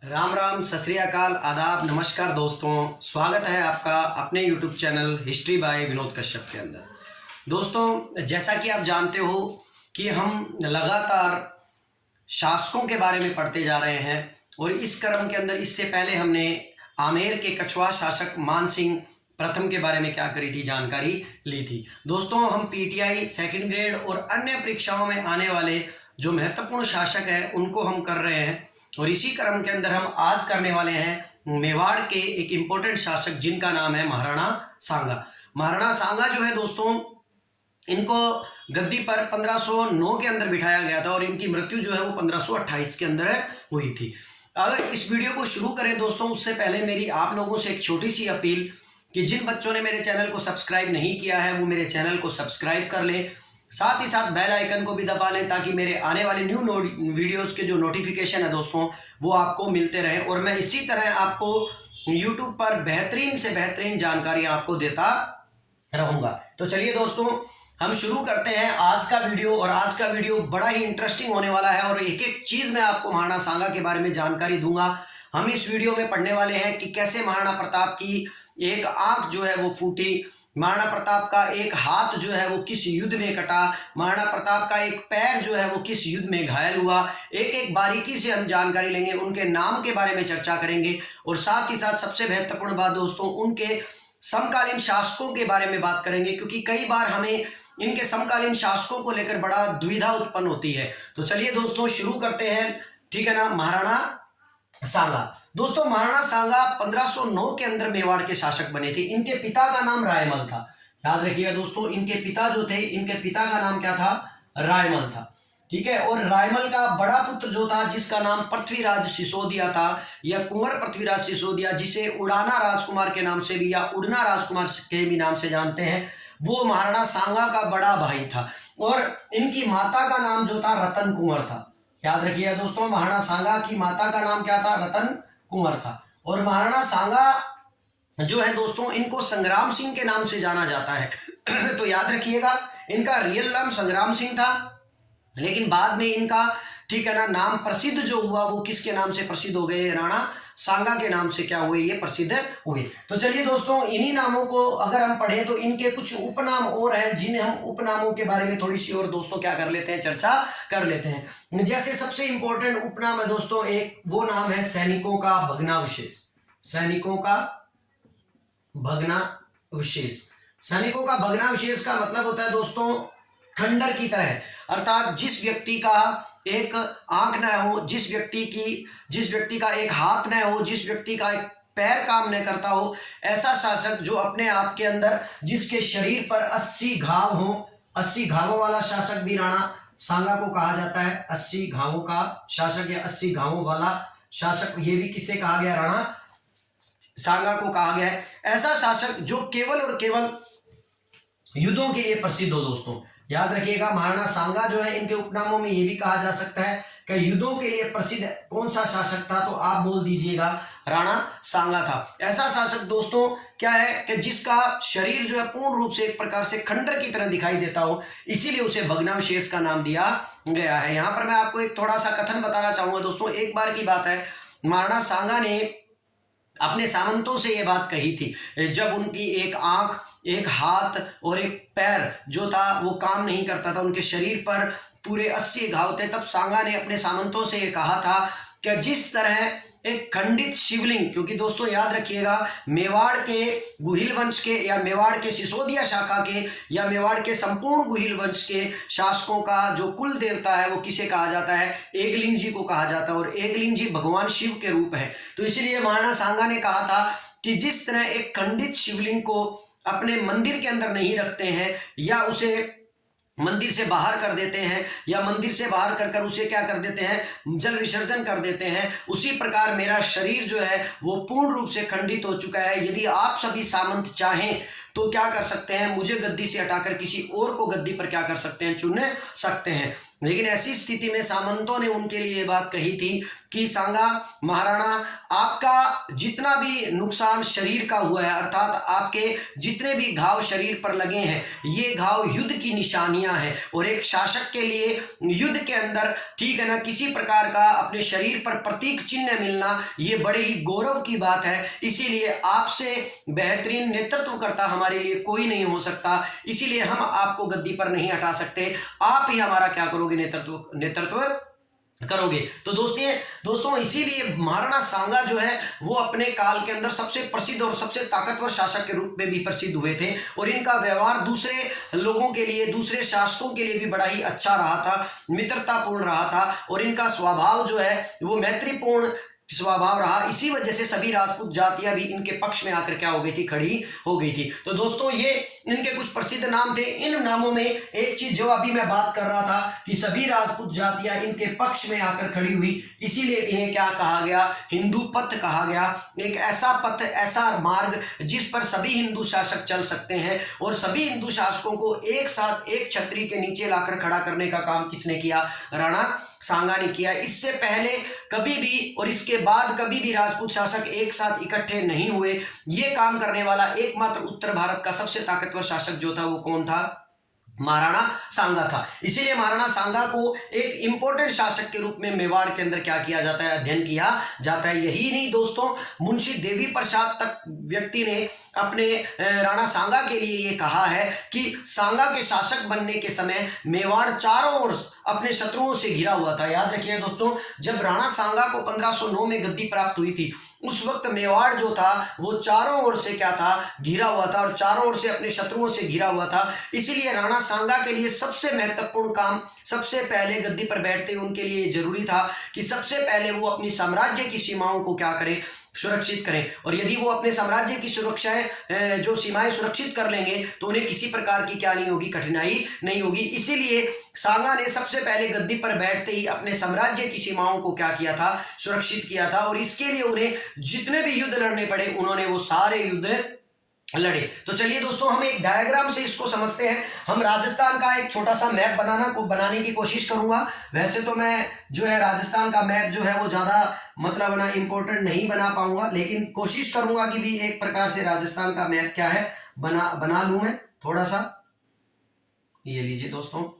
राम राम, सत श्री अकाल, आदाब, नमस्कार दोस्तों। स्वागत है आपका अपने YouTube channel history by Vinod Kashyap के अंदर। दोस्तों, जैसा कि आप जानते हो कि हम लगातार शासकों के बारे में पढ़ते जा रहे हैं और इस क्रम के अंदर इससे पहले हमने आमेर के कछुआ शासक मान सिंह प्रथम के बारे में क्या करी थी, जानकारी ली थी। दोस्तों, हम PTI सेकंड ग्रेड और अन्य परीक्षाओं में आने वाले जो महत्वपूर्ण शासक हैं उनको हम कर रहे हैं और इसी क्रम के अंदर हम आज करने वाले हैं मेवाड़ के एक इम्पोर्टेंट शासक जिनका नाम है महाराणा सांगा। महाराणा सांगा जो है दोस्तों, इनको गद्दी पर 1509 के अंदर बिठाया गया था और इनकी मृत्यु जो है वो 1528 के अंदर हुई थी। अगर इस वीडियो को शुरू करें दोस्तों, उससे पहले मेरी आप लोगों से एक छोटी सी अपील कि जिन बच्चों ने मेरे चैनल को सब्सक्राइब नहीं किया है वो मेरे चैनल को सब्सक्राइब कर लें, साथ ही साथ बेल आइकन को भी दबा लें ताकि मेरे आने वाले न्यू वीडियोस के जो नोटिफिकेशन है दोस्तों वो आपको मिलते रहे और मैं इसी तरह आपको YouTube पर बेहतरीन से बेहतरीन जानकारी आपको देता रहूँगा। तो चलिए दोस्तों, हम शुरू करते हैं आज का वीडियो और आज का वीडियो बड़ा ही इंटरेस्टिंग होने वाला है और एक एक चीज़ मैं आपको महाराणा सांगा के बारे में जानकारी दूंगा। हम इस वीडियो में पढ़ने वाले हैं कि कैसे महाराणा प्रताप की एक आंख जो है वो फूटी, महाराणा प्रताप का एक हाथ जो है वो किस युद्ध में कटा, महाराणा प्रताप का एक पैर जो है वो किस युद्ध में घायल हुआ। एक एक बारीकी से हम जानकारी लेंगे, उनके नाम के बारे में चर्चा करेंगे और साथ ही साथ सबसे महत्वपूर्ण बात दोस्तों, उनके समकालीन शासकों के बारे में बात करेंगे क्योंकि कई बार हमें इनके समकालीन शासकों को लेकर बड़ा दुविधा उत्पन्न होती है। तो चलिए दोस्तों शुरू करते हैं, ठीक है ना। महाराणा सांगा दोस्तों, महाराणा सांगा 1509 के अंदर मेवाड़ के शासक बने थे। इनके पिता का नाम रायमल था। याद रखिएगा दोस्तों, इनके पिता जो थे, इनके पिता का नाम क्या था, रायमल था, ठीक है। और रायमल का बड़ा पुत्र जो था जिसका नाम पृथ्वीराज सिसोदिया था या कुंवर पृथ्वीराज सिसोदिया, जिसे उड़ाना राजकुमार के नाम से भी या उड़ना राजकुमार के भी नाम से जानते हैं, वो महाराणा सांगा का बड़ा भाई था। और इनकी माता का नाम जो था रतन कुंवर था। याद रखिए दोस्तों, महाराणा सांगा की माता का नाम क्या था, रतन कुंवर था। और महाराणा सांगा जो है दोस्तों, इनको संग्राम सिंह के नाम से जाना जाता है तो याद रखिएगा, इनका रियल नाम संग्राम सिंह था, लेकिन बाद में इनका, ठीक है ना, नाम प्रसिद्ध जो हुआ वो किसके नाम से प्रसिद्ध हो गए, राणा सांगा के नाम से क्या हुए, ये प्रसिद्ध हुए। तो चलिए दोस्तों, इन्हीं नामों को अगर हम पढ़ें तो इनके कुछ उपनाम और हैं जिन्हें हम उपनामों के बारे में थोड़ी सी और दोस्तों क्या कर लेते हैं, चर्चा कर लेते हैं। जैसे सबसे इंपॉर्टेंट उपनाम है दोस्तों, एक वो नाम है सैनिकों का भग्नावशेष। सैनिकों का भग्नावशेष। सैनिकों का भग्नावशेष का मतलब होता है दोस्तों खंडर की तरह, अर्थात जिस व्यक्ति का एक आंख न हो, जिस व्यक्ति का एक हाथ न हो, जिस व्यक्ति का एक पैर काम न करता हो, ऐसा शासक जो अपने आप के अंदर, जिसके शरीर पर 80 घाव हो, 80 घावों वाला शासक भी राणा सांगा को कहा जाता है। 80 घावों का शासक या 80 घावों वाला शासक, ये भी किसे कहा गया, राणा सांगा को कहा गया है। ऐसा शासक जो केवल और केवल युद्धों के लिए प्रसिद्ध हो दोस्तों। याद रखिएगा, महाराणा सांगा जो है, इनके उपनामों में यह भी कहा जा सकता है कि युद्धों के लिए प्रसिद्ध कौन सा शासक था, तो आप बोल दीजिएगा राणा सांगा था। ऐसा शासक दोस्तों क्या है कि जिसका शरीर जो है पूर्ण रूप से एक प्रकार से खंडर की तरह दिखाई देता हो, इसीलिए उसे भग्नावशेष का नाम दिया गया है। यहां पर मैं आपको एक थोड़ा सा कथन बताना चाहूंगा दोस्तों। एक बार की बात है, महाराणा सांगा ने अपने सामंतों से ये बात कही थी जब उनकी एक आंख, एक हाथ और एक पैर जो था वो काम नहीं करता था, उनके शरीर पर पूरे 80 घाव थे। तब सांगा ने अपने सामंतों से ये कहा था कि जिस तरह एक खंडित शिवलिंग, क्योंकि दोस्तों याद रखिएगा, मेवाड़ के गुहिल वंश के या मेवाड़ के सिसोदिया शाखा के या मेवाड़ के संपूर्ण गुहिल वंश के शासकों का जो कुल देवता है वो किसे कहा जाता है, एकलिंग जी को कहा जाता है और एकलिंग जी भगवान शिव के रूप है। तो इसलिए महाराणा सांगा ने कहा था कि जिस तरह एक खंडित शिवलिंग को अपने मंदिर के अंदर नहीं रखते हैं या उसे मंदिर से बाहर कर देते हैं या मंदिर से बाहर कर कर उसे क्या कर देते हैं, जल विसर्जन कर देते हैं, उसी प्रकार मेरा शरीर जो है वो पूर्ण रूप से खंडित हो चुका है। यदि आप सभी सामंत चाहें तो क्या कर सकते हैं, मुझे गद्दी से हटाकर किसी और को गद्दी पर क्या कर सकते हैं, चुन सकते हैं। लेकिन ऐसी स्थिति में सामंतों ने उनके लिए बात कही थी कि सांगा महाराणा, आपका जितना भी नुकसान शरीर का हुआ है, अर्थात आपके जितने भी घाव शरीर पर लगे हैं, ये घाव युद्ध की निशानियां हैं। और एक शासक के लिए युद्ध के अंदर, ठीक है ना, किसी प्रकार का अपने शरीर पर प्रतीक चिन्ह मिलना ये बड़े ही गौरव की बात है। इसीलिए आपसे बेहतरीन नेतृत्वकर्ता हमारे लिए कोई नहीं हो सकता, इसीलिए हम आपको गद्दी पर नहीं हटा सकते, आप ही हमारा क्या करोगे, नेतृत्व करोगे। तो दोस्तों इसीलिए महाराणा सांगा जो है वो अपने काल के अंदर सबसे प्रसिद्ध और सबसे ताकतवर शासक के रूप में भी प्रसिद्ध हुए थे। और इनका व्यवहार दूसरे लोगों के लिए, दूसरे शासकों के लिए भी बड़ा ही अच्छा रहा था, मित्रतापूर्ण रहा था। और इनका स्वभाव जो है वो मैत्रीपूर्ण स्वभाव रहा। इसी वजह से सभी राजपूत जातियां भी इनके पक्ष में आकर क्या हो गई थी, खड़ी हो गई थी। तो दोस्तों ये इनके कुछ प्रसिद्ध नाम थे। इन नामों में एक चीज जो अभी मैं बात कर रहा था कि सभी राजपूत जातियां इनके पक्ष में आकर खड़ी हुई, इसीलिए इन्हें क्या कहा गया, हिंदू पथ कहा गया। एक ऐसा पथ, ऐसा मार्ग जिस पर सभी हिंदू शासक चल सकते हैं और सभी हिंदू शासकों को एक साथ एक छतरी के नीचे लाकर खड़ा करने का काम किसने किया, राणा सांगा ने किया। इससे पहले कभी भी और इसके बाद कभी भी राजपूत शासक एक साथ इकट्ठे नहीं हुए। ये काम करने वाला एकमात्र उत्तर भारत का सबसे ताकतवर शासक जो था वो कौन था, महाराणा सांगा था। इसीलिए महाराणा सांगा को एक इंपॉर्टेंट शासक के रूप में मेवाड़ के अंदर क्या किया जाता है, अध्ययन किया जाता है। यही नहीं दोस्तों, मुंशी देवी प्रसाद तक व्यक्ति ने अपने राणा सांगा के लिए ये कहा है कि सांगा के शासक बनने के समय मेवाड़ चारों ओर अपने शत्रुओं से घिरा हुआ था। याद रखिए दोस्तों, जब राणा सांगा को 1509 में गद्दी प्राप्त हुई थी, उस वक्त मेवाड़ जो था वो चारों ओर से क्या था, घिरा हुआ था और चारों ओर से अपने शत्रुओं से घिरा हुआ था। इसीलिए राणा सांगा के लिए सबसे महत्वपूर्ण काम, सबसे पहले गद्दी पर बैठते हुए उनके लिए जरूरी था कि सबसे पहले वो अपनी साम्राज्य की सीमाओं को क्या करें, सुरक्षित करें। और यदि वो अपने साम्राज्य की सुरक्षाएं जो सीमाएं सुरक्षित कर लेंगे तो उन्हें किसी प्रकार की क्या नहीं होगी, कठिनाई नहीं होगी। इसीलिए सांगा ने सबसे पहले गद्दी पर बैठते ही अपने साम्राज्य की सीमाओं को क्या किया था, सुरक्षित किया था। और इसके लिए उन्हें जितने भी युद्ध लड़ने पड़े, उन्होंने वो सारे युद्ध लड़े। तो चलिए दोस्तों, हम एक डायग्राम से इसको समझते हैं। हम राजस्थान का एक छोटा सा मैप बनाने की कोशिश करूंगा। वैसे तो मैं जो है राजस्थान का मैप जो है वो ज्यादा मतलब ना इम्पोर्टेंट नहीं बना पाऊंगा, लेकिन कोशिश करूंगा कि भी एक प्रकार से राजस्थान का मैप क्या है बना लूं मैं थोड़ा सा। ये लीजिए दोस्तों,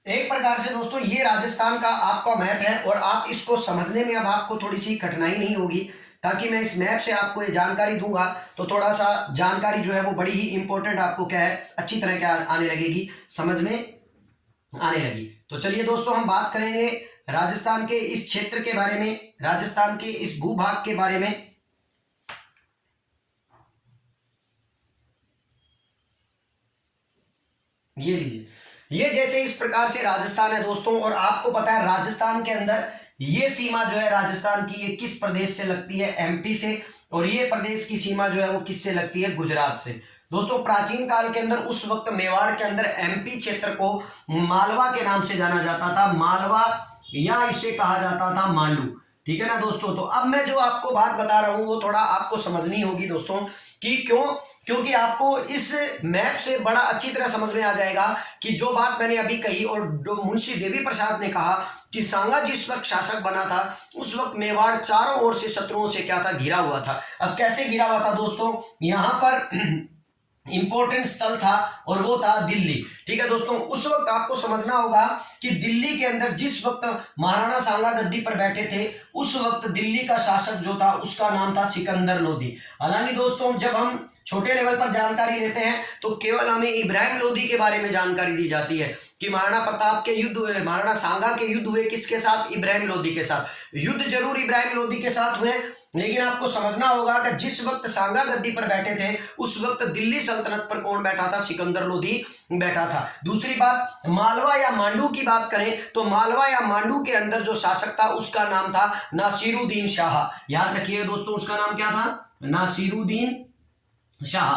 एक प्रकार से दोस्तों ये राजस्थान का आपका मैप है और आप इसको समझने में अब आपको थोड़ी सी कठिनाई नहीं होगी, ताकि मैं इस मैप से आपको ये जानकारी दूंगा तो थोड़ा सा जानकारी जो है वो बड़ी ही इंपॉर्टेंट आपको क्या है, अच्छी तरह क्या आने लगेगी, समझ में आने लगी। तो चलिए दोस्तों, हम बात करेंगे राजस्थान के इस क्षेत्र के बारे में, राजस्थान के इस भूभाग के बारे में। ये लीजिए, ये जैसे इस प्रकार से राजस्थान है दोस्तों, और आपको पता है राजस्थान के अंदर ये सीमा जो है राजस्थान की, ये किस प्रदेश से लगती है, एमपी से। और ये प्रदेश की सीमा जो है वो किससे लगती है, गुजरात से। दोस्तों प्राचीन काल के अंदर उस वक्त मेवाड़ के अंदर एमपी क्षेत्र को मालवा के नाम से जाना जाता था, मालवा, या इसे कहा जाता था मांडू। ठीक है ना दोस्तों। तो अब मैं जो आपको बात बता रहा हूं वो थोड़ा आपको समझनी होगी दोस्तों, कि क्योंकि आपको इस मैप से बड़ा अच्छी तरह समझ में आ जाएगा कि जो बात मैंने अभी कही और मुंशी देवी प्रसाद ने कहा कि सांगा जिस वक्त शासक बना था उस वक्त मेवाड़ चारों ओर से शत्रुओं से क्या था, घिरा हुआ था। अब कैसे घिरा हुआ था दोस्तों, यहां पर इंपॉर्टेंट स्थल था और वो था दिल्ली। ठीक है दोस्तों, उस वक्त आपको समझना होगा कि दिल्ली के अंदर जिस वक्त महाराणा सांगा गद्दी पर बैठे थे उस वक्त दिल्ली का शासक जो था उसका नाम था सिकंदर लोदी। हालांकि दोस्तों जब हम छोटे लेवल पर जानकारी लेते हैं तो केवल हमें इब्राहिम लोदी के बारे में जानकारी दी जाती है कि महाराणा प्रताप के युद्ध हुए, महाराणा सांगा के युद्ध हुए किसके साथ, इब्राहिम लोदी के साथ। युद्ध जरूर इब्राहिम लोदी के साथ हुए, लेकिन आपको समझना होगा कि जिस वक्त सांगा गद्दी पर बैठे थे उस वक्त दिल्ली सल्तनत पर कौन बैठा था, सिकंदर लोदी बैठा था। दूसरी बात, मालवा या मांडू की बात करें तो मालवा या मांडू के अंदर जो शासक था उसका नाम था नासिरुद्दीन शाह। याद रखिए दोस्तों, उसका नाम क्या था, नासिरुद्दीन शाह।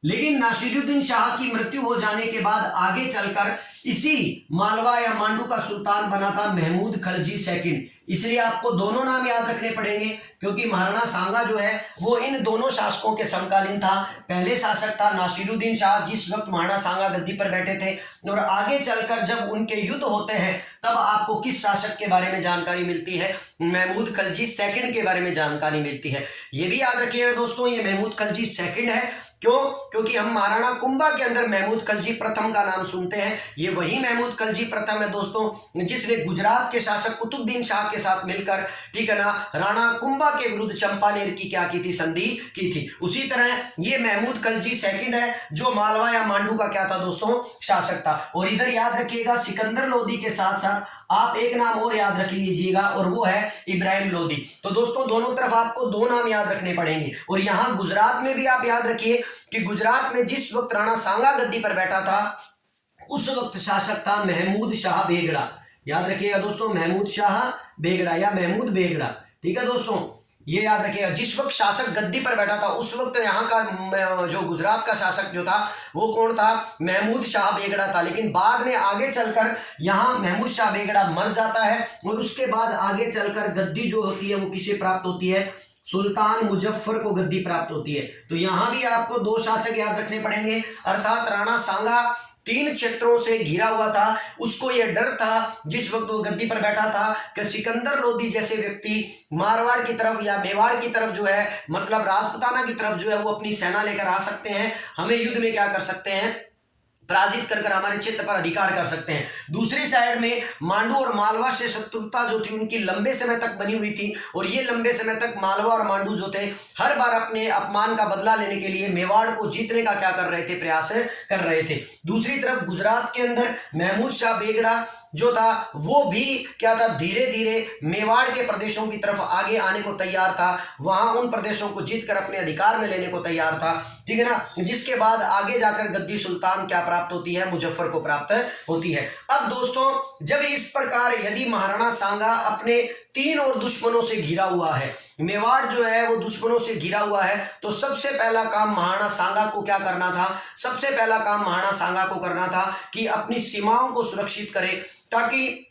लेकिन नासिरुद्दीन शाह की मृत्यु हो जाने के बाद आगे चलकर इसी मालवा या मांडू का सुल्तान बना था महमूद खलजी सेकंड। इसलिए आपको दोनों नाम याद रखने पड़ेंगे, क्योंकि महाराणा सांगा जो है वो इन दोनों शासकों के समकालीन था। पहले शासक था नासिरुद्दीन शाह, जिस वक्त महाराणा सांगा गद्दी पर बैठे थे, और आगे चलकर जब उनके युद्ध होते हैं तब आपको किस शासक के बारे में जानकारी मिलती है? महमूद खलजी सेकंड के बारे में जानकारी मिलती है। ये भी याद रखिएगा दोस्तों, ये महमूद खलजी सेकंड है। क्यों? क्योंकि हम महाराणा कुंभा के अंदर महमूद खलजी प्रथम का नाम सुनते हैं। ये वही महमूद खलजी प्रथम है दोस्तों, जिसने गुजरात के शासक कुतुबुद्दीन शाह के साथ मिलकर, ठीक है ना, राणा कुंभा के विरुद्ध चंपानेर की क्या की थी? संधि की थी। उसी तरह ये महमूद खलजी सेकंड है, जो मालवा या मांडू का क्या था दोस्तों? शासक था। और इधर याद रखिएगा सिकंदर लोदी के साथ साथ आप एक नाम और याद रख लीजिएगा, और वो है इब्राहिम लोदी। तो दोस्तों दोनों तरफ आपको दो नाम याद रखने पड़ेंगे। और यहाँ गुजरात में भी आप याद रखिए कि गुजरात में जिस वक्त राणा सांगा गद्दी पर बैठा था उस वक्त शासक था महमूद शाह बेगड़ा। याद रखिएगा दोस्तों, महमूद शाह बेगड़ा या महमूद बेगड़ा, ठीक है दोस्तों, ये याद रखिएगा। जिस वक्त शासक गद्दी पर बैठा था उस वक्त यहाँ का जो गुजरात का शासक जो था वो कौन था? महमूद शाह बेगड़ा था। लेकिन बाद में आगे चलकर यहाँ महमूद शाह बेगड़ा मर जाता है, और उसके बाद आगे चलकर गद्दी जो होती है वो किसे प्राप्त होती है? सुल्तान मुजफ्फर को गद्दी प्राप्त होती है। तो यहां भी आपको दो शासक याद रखने पड़ेंगे, अर्थात राणा सांगा 3 क्षेत्रों से घिरा हुआ था। उसको यह डर था जिस वक्त वो गद्दी पर बैठा था कि सिकंदर लोदी जैसे व्यक्ति मारवाड़ की तरफ या मेवाड़ की तरफ जो है, मतलब राजपुताना की तरफ जो है, वो अपनी सेना लेकर आ सकते हैं, हमें युद्ध में क्या कर सकते हैं? पराजित कर हमारे क्षेत्र पर अधिकार कर सकते हैं। दूसरी साइड में मांडू और मालवा से शत्रुता जो थी उनकी लंबे समय तक बनी हुई थी, और ये लंबे समय तक मालवा और मांडू जो थे हर बार अपने अपमान का बदला लेने के लिए मेवाड़ को जीतने का क्या कर रहे थे? प्रयास कर रहे थे। दूसरी तरफ गुजरात के अंदर महमूद शाह बेगड़ा जो था वो भी क्या था? धीरे धीरे मेवाड़ के प्रदेशों की तरफ आगे आने को तैयार था, वहां उन प्रदेशों को जीतकर अपने अधिकार में लेने को तैयार था, ठीक है ना। जिसके बाद आगे जाकर गद्दी सुल्तान क्या प्राप्त होती है? मुजफ्फर को प्राप्त होती है। अब दोस्तों जब इस प्रकार यदि महाराणा सांगा अपने 3 और दुश्मनों से घिरा हुआ है, मेवाड़ जो है वो दुश्मनों से घिरा हुआ है, तो सबसे पहला काम महाराणा सांगा को क्या करना था? सबसे पहला काम महाराणा सांगा को करना था कि अपनी सीमाओं को सुरक्षित करे, ताकि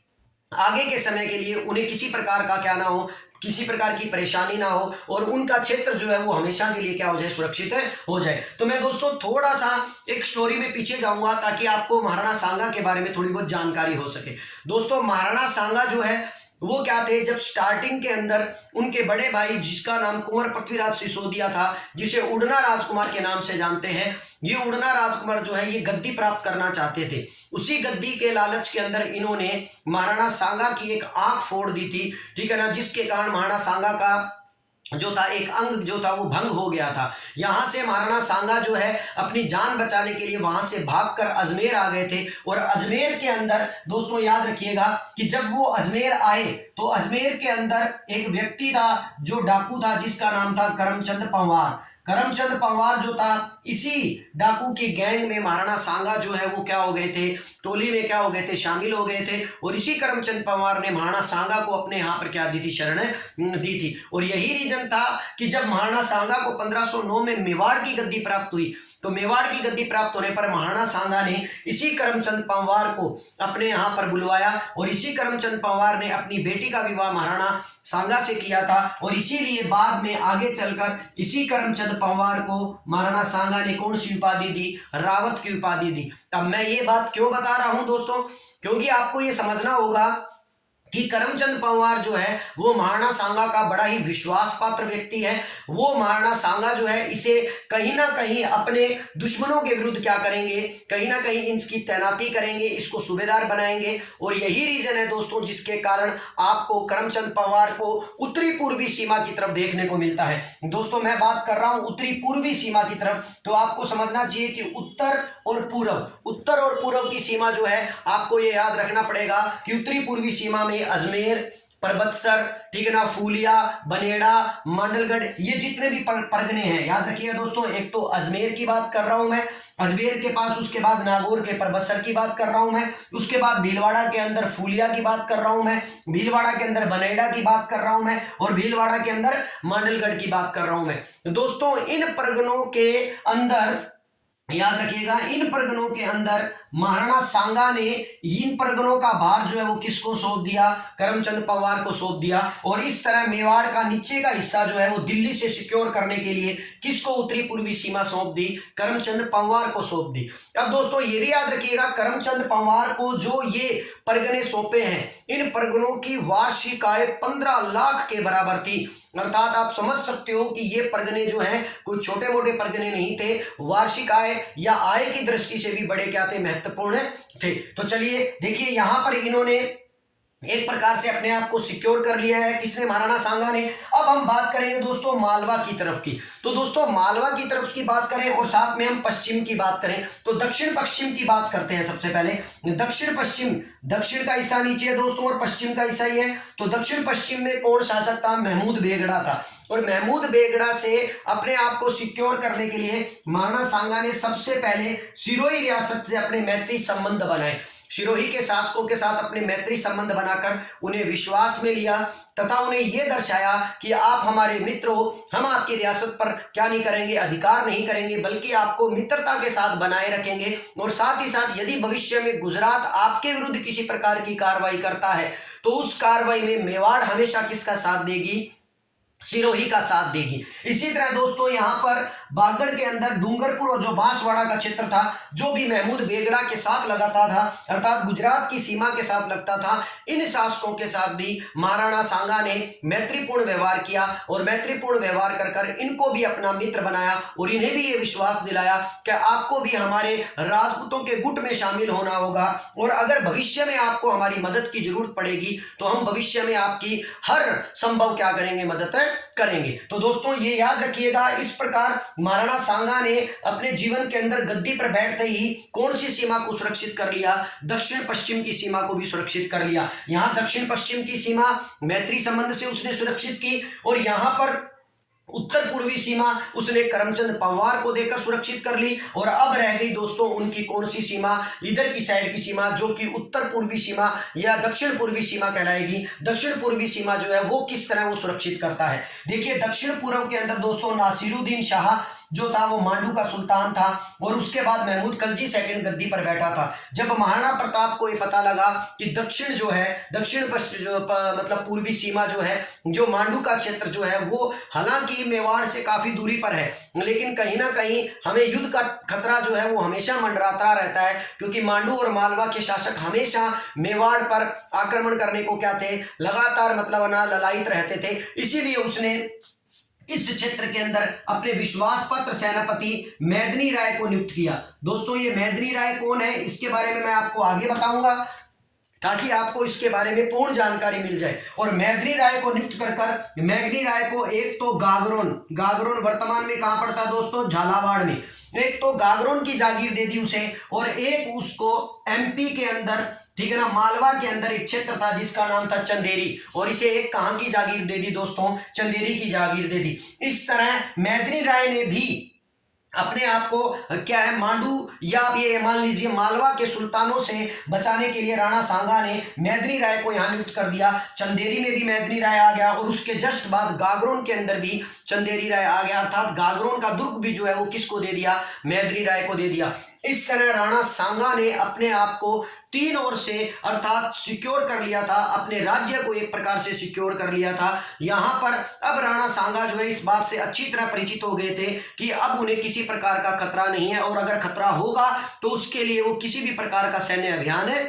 आगे के समय के लिए उन्हें किसी प्रकार का क्या ना हो, किसी प्रकार की परेशानी ना हो, और उनका क्षेत्र जो है वो हमेशा के लिए क्या हो जाए? सुरक्षित हो जाए। तो मैं दोस्तों थोड़ा सा एक स्टोरी में पीछे जाऊंगा ताकि आपको महाराणा सांगा के बारे में थोड़ी बहुत जानकारी हो सके। दोस्तों महाराणा सांगा जो है वो क्या थे? जब स्टार्टिंग के अंदर उनके बड़े भाई जिसका नाम कुंवर पृथ्वीराज सिसोदिया था, जिसे उड़ना राजकुमार के नाम से जानते हैं, ये उड़ना राजकुमार जो है ये गद्दी प्राप्त करना चाहते थे। उसी गद्दी के लालच के अंदर इन्होंने महाराणा सांगा की एक आंख फोड़ दी थी, ठीक है ना, जिसके कारण महाराणा सांगा का जो था एक अंग जो था वो भंग हो गया था। यहां से महाराणा सांगा जो है अपनी जान बचाने के लिए वहां से भागकर अजमेर आ गए थे। और अजमेर के अंदर दोस्तों याद रखिएगा कि जब वो अजमेर आए तो अजमेर के अंदर एक व्यक्ति था जो डाकू था, जिसका नाम था करमचंद पंवार। करमचंद पंवार जो था, इसी डाकू की गैंग में महाराणा सांगा जो है वो क्या हो गए थे? टोली में क्या हो गए थे? शामिल हो गए थे। और इसी करमचंद पंवार ने महाराणा सांगा को अपने यहाँ पर क्या दी थी? शरण दी थी। और यही रीजन था कि जब महाराणा सांगा को 1509 में मेवाड़ की गद्दी प्राप्त हुई, तो मेवाड़ की गद्दी प्राप्त होने पर महाराणा सांगा ने इसी करमचंद पंवार को अपने यहाँ पर बुलवाया, और इसी करमचंद पंवार ने अपनी बेटी का विवाह महाराणा सांगा से किया था। और इसीलिए बाद में आगे चलकर इसी करमचंद पंवार को महाराणा सांगा ने कौन सी उपाधि दी? रावत की उपाधि दी। अब मैं ये बात क्यों बता रहा हूं दोस्तों? क्योंकि आपको ये समझना होगा कि करमचंद पंवार जो है वो महाराणा सांगा का बड़ा ही विश्वास पात्र व्यक्ति है। वो महाराणा सांगा जो है इसे कहीं ना कहीं अपने दुश्मनों के विरुद्ध क्या करेंगे? कहीं ना कहीं इसकी तैनाती करेंगे, इसको सूबेदार बनाएंगे। और यही रीजन है दोस्तों जिसके कारण आपको करमचंद पंवार को उत्तरी पूर्वी सीमा की तरफ देखने को मिलता है। दोस्तों मैं बात कर रहा हूं उत्तरी पूर्वी सीमा की तरफ, तो आपको समझना चाहिए कि उत्तर और पूर्व की सीमा जो है आपको ये याद रखना पड़ेगा कि उत्तरी पूर्वी सीमा में अजमेर, परबतसर, ठीक है ना, फूलिया, बनेड़ा, मांडलगढ़, ये जितने भी परगने हैं याद रखिएगा दोस्तों। एक तो अजमेर की बात कर रहा हूं मैं, अजमेर के पास, उसके बाद नागौर के परबतसर की बात कर रहा हूं मैं, उसके बाद भीलवाड़ा के अंदर फूलिया की बात कर रहा हूं मैं, भीलवाड़ा के अंदर बनेड़ा की बात कर रहा हूं मैं, और भीलवाड़ा के अंदर मांडलगढ़ की बात कर रहा हूं मैं। दोस्तों इन परगनों के अंदर याद रखिएगा, इन परगनों के अंदर महाराणा सांगा ने इन परगनों का भार जो है वो किसको सौंप दिया, करमचंद पवार को सौंप दिया। और इस तरह मेवाड़ का नीचे का हिस्सा जो है वो दिल्ली से सिक्योर करने के लिए किसको उत्तरी पूर्वी सीमा सौंप दी, करमचंद पवार को सौंप दी। अब दोस्तों ये भी याद रखिएगा, करमचंद पवार को जो ये परगने सौंपे हैं, इन परगनों की वार्षिक आय 15 लाख के बराबर थी। अर्थात आप समझ सकते हो कि ये परगने जो हैं कोई छोटे मोटे परगने नहीं थे, वार्षिक आय या आय की दृष्टि से भी बड़े क्या थे, महत्वपूर्ण थे। तो चलिए देखिए, यहां पर इन्होंने एक प्रकार से अपने आप को सिक्योर कर लिया है, किसने, महाराणा सांगा ने। अब हम बात करेंगे दोस्तों मालवा की तरफ की। तो दोस्तों मालवा की तरफ की बात करें और साथ में हम पश्चिम की बात करें, तो दक्षिण पश्चिम की बात करते हैं। सबसे पहले दक्षिण पश्चिम, दक्षिण का हिस्सा नीचे है दोस्तों और पश्चिम का हिस्सा ही है। तो दक्षिण पश्चिम में कौन शासक था, महमूद बेगड़ा था। और महमूद बेगड़ा से अपने आप को सिक्योर करने के लिए महाराणा सांगा ने सबसे पहले सिरोही रियासत से अपने मैत्री संबंध बनाए। सिरोही के शासकों के साथ अपने मैत्री संबंध बनाकर उन्हें विश्वास में लिया तथा उन्हें यह दर्शाया कि आप हमारे मित्र हो, हम आपकी रियासत पर क्या नहीं करेंगे, अधिकार नहीं करेंगे, बल्कि आपको मित्रता के साथ बनाए रखेंगे। और साथ ही साथ यदि भविष्य में गुजरात आपके विरुद्ध किसी प्रकार की कार्रवाई करता है तो उस कार्रवाई में मेवाड़ हमेशा किसका साथ देगी, सिरोही का साथ देगी। इसी तरह दोस्तों यहाँ पर बागड़ के अंदर डूंगरपुर और जो बांसवाड़ा का क्षेत्र था, जो भी महमूद बेगड़ा के साथ लगाता था, अर्थात गुजरात की सीमा के साथ लगता था, इन शासकों के साथ भी महाराणा सांगा ने मैत्रीपूर्ण व्यवहार किया। और मैत्रीपूर्ण व्यवहार कर कर इनको भी अपना मित्र बनाया और इन्हें भी ये विश्वास दिलाया कि आपको भी हमारे राजपूतों के गुट में शामिल होना होगा और अगर भविष्य में आपको हमारी मदद की जरूरत पड़ेगी तो हम भविष्य में आपकी हर संभव क्या करेंगे, मदद करेंगे। तो दोस्तों ये याद रखिएगा, इस प्रकार महाराणा सांगा ने अपने जीवन के अंदर गद्दी पर बैठते ही कौन सी सीमा को सुरक्षित कर लिया, दक्षिण पश्चिम की सीमा को भी सुरक्षित कर लिया। यहां दक्षिण पश्चिम की सीमा मैत्री संबंध से उसने सुरक्षित की और यहां पर उत्तर पूर्वी सीमा उसने करमचंद पवार को देकर सुरक्षित कर ली। और अब रह गई दोस्तों उनकी कौन सी सीमा, इधर की साइड की सीमा, जो कि उत्तर पूर्वी सीमा या दक्षिण पूर्वी सीमा कहलाएगी। दक्षिण पूर्वी सीमा जो है वो किस तरह वो सुरक्षित करता है। देखिए दक्षिण पूर्व के अंदर दोस्तों नासिरुद्दीन शाह जो था वो मांडू का सुल्तान था और उसके बाद महमूद खलजी सेकंड गद्दी पर बैठा था। जब महाराणा प्रताप को ये पता लगा कि दक्षिण जो है, दक्षिण पश्चिम मतलब पूर्वी सीमा जो है, जो मांडू का क्षेत्र जो है वो हालांकि मेवाड़ से काफी दूरी पर है, लेकिन कहीं ना कहीं हमें युद्ध का खतरा जो है वो हमेशा मंडराता रहता है, क्योंकि मांडू और मालवा के शासक हमेशा मेवाड़ पर आक्रमण करने को क्या थे, लगातार मतलब ना ललायित रहते थे। इसीलिए उसने इस क्षेत्र के अंदर अपने विश्वास पात्र सेनापति मेदिनी राय को नियुक्त किया। दोस्तों ये मेदिनी राय कौन है, इसके बारे में मैं आपको आगे बताऊंगा ताकि आपको इसके बारे में पूर्ण जानकारी मिल जाए। और मेदिनी राय को नियुक्त कर मेदिनी राय को एक तो गागरोन वर्तमान में कहां पड़ता है दोस्तों, झालावाड़ में, एक तो गागरोन की जागीर दे दी उसे और एक उसको एमपी के अंदर, ठीक है ना, मालवा के अंदर एक क्षेत्र था जिसका नाम था चंदेरी, और इसे एक कहां की जागीर दे दी दोस्तों, चंदेरी की जागीर दे दी। इस तरह मेदिनी राय ने भी अपने आप को क्या है, मांडू या आप ये मान लीजिए मालवा के सुल्तानों से बचाने के लिए राणा सांगा ने मेदिनी राय को यहां नियुक्त कर दिया। चंदेरी में भी मेदिनी राय आ गया और उसके जस्ट बाद गागरोन के अंदर भी चंदेरी राय आ गया, अर्थात गागरोन का दुर्ग भी जो है वो किसको दे दिया, मेदिनी राय को दे दिया। इस तरह राणा सांगा ने अपने आप को तीन ओर से अर्थात सिक्योर कर लिया था, अपने राज्य को एक प्रकार से सिक्योर कर लिया था। यहां पर अब राणा सांगा जो है इस बात से अच्छी तरह परिचित हो गए थे कि अब उन्हें किसी प्रकार का खतरा नहीं है और अगर खतरा होगा तो उसके लिए वो किसी भी प्रकार का सैन्य अभियान है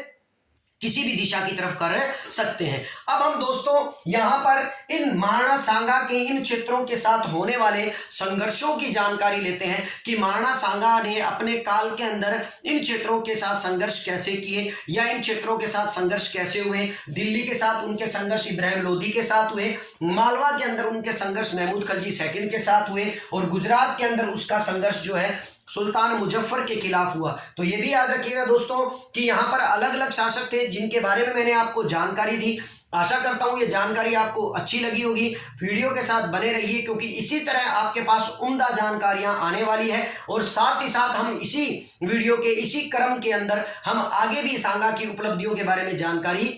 किसी भी दिशा की तरफ कर सकते हैं। अब हम दोस्तों यहां पर इन महाराणा सांगा के इन क्षेत्रों के साथ होने वाले संघर्षों की जानकारी लेते हैं कि महाराणा सांगा ने अपने काल के अंदर इन क्षेत्रों के साथ संघर्ष कैसे किए या इन क्षेत्रों के साथ संघर्ष कैसे हुए। दिल्ली के साथ उनके संघर्ष इब्राहिम लोधी के साथ हुए, मालवा के अंदर उनके संघर्ष महमूद खलजी सेकंड के साथ हुए और गुजरात के अंदर उसका संघर्ष जो है सुल्तान मुजफ्फर के खिलाफ हुआ। तो ये भी याद रखिएगा दोस्तों कि यहाँ पर अलग अलग शासक थे जिनके बारे में मैंने आपको जानकारी दी। आशा करता हूँ ये जानकारी आपको अच्छी लगी होगी। वीडियो के साथ बने रहिए क्योंकि इसी तरह आपके पास उम्दा जानकारियां आने वाली है और साथ ही साथ हम इसी वीडियो के इसी क्रम के अंदर हम आगे भी सांगा की उपलब्धियों के बारे में जानकारी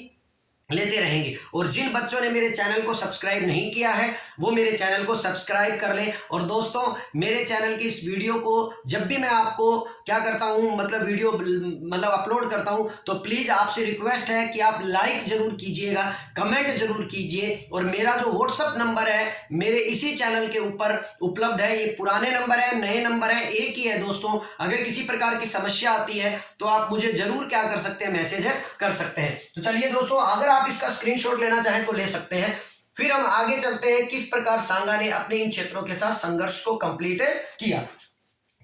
लेते रहेंगे। और जिन बच्चों ने मेरे चैनल को सब्सक्राइब नहीं किया है वो मेरे चैनल को सब्सक्राइब कर लें। और दोस्तों मेरे चैनल की इस वीडियो को जब भी मैं आपको क्या करता हूं, मतलब वीडियो अपलोड करता हूं, तो प्लीज़ आपसे रिक्वेस्ट है कि आप लाइक जरूर कीजिएगा, कमेंट जरूर कीजिए। और मेरा जो व्हाट्सअप नंबर है मेरे इसी चैनल के ऊपर उपलब्ध है। ये पुराने नंबर है, नए नंबर है, एक ही है दोस्तों। अगर किसी प्रकार की समस्या आती है तो आप मुझे जरूर क्या कर सकते हैं, मैसेज कर सकते हैं। तो चलिए दोस्तों, अगर आप इसका स्क्रीनशॉट लेना चाहें तो ले सकते हैं। फिर हम आगे चलते हैं किस प्रकार सांगा ने अपने इन क्षेत्रों के साथ संघर्ष को कंप्लीट किया।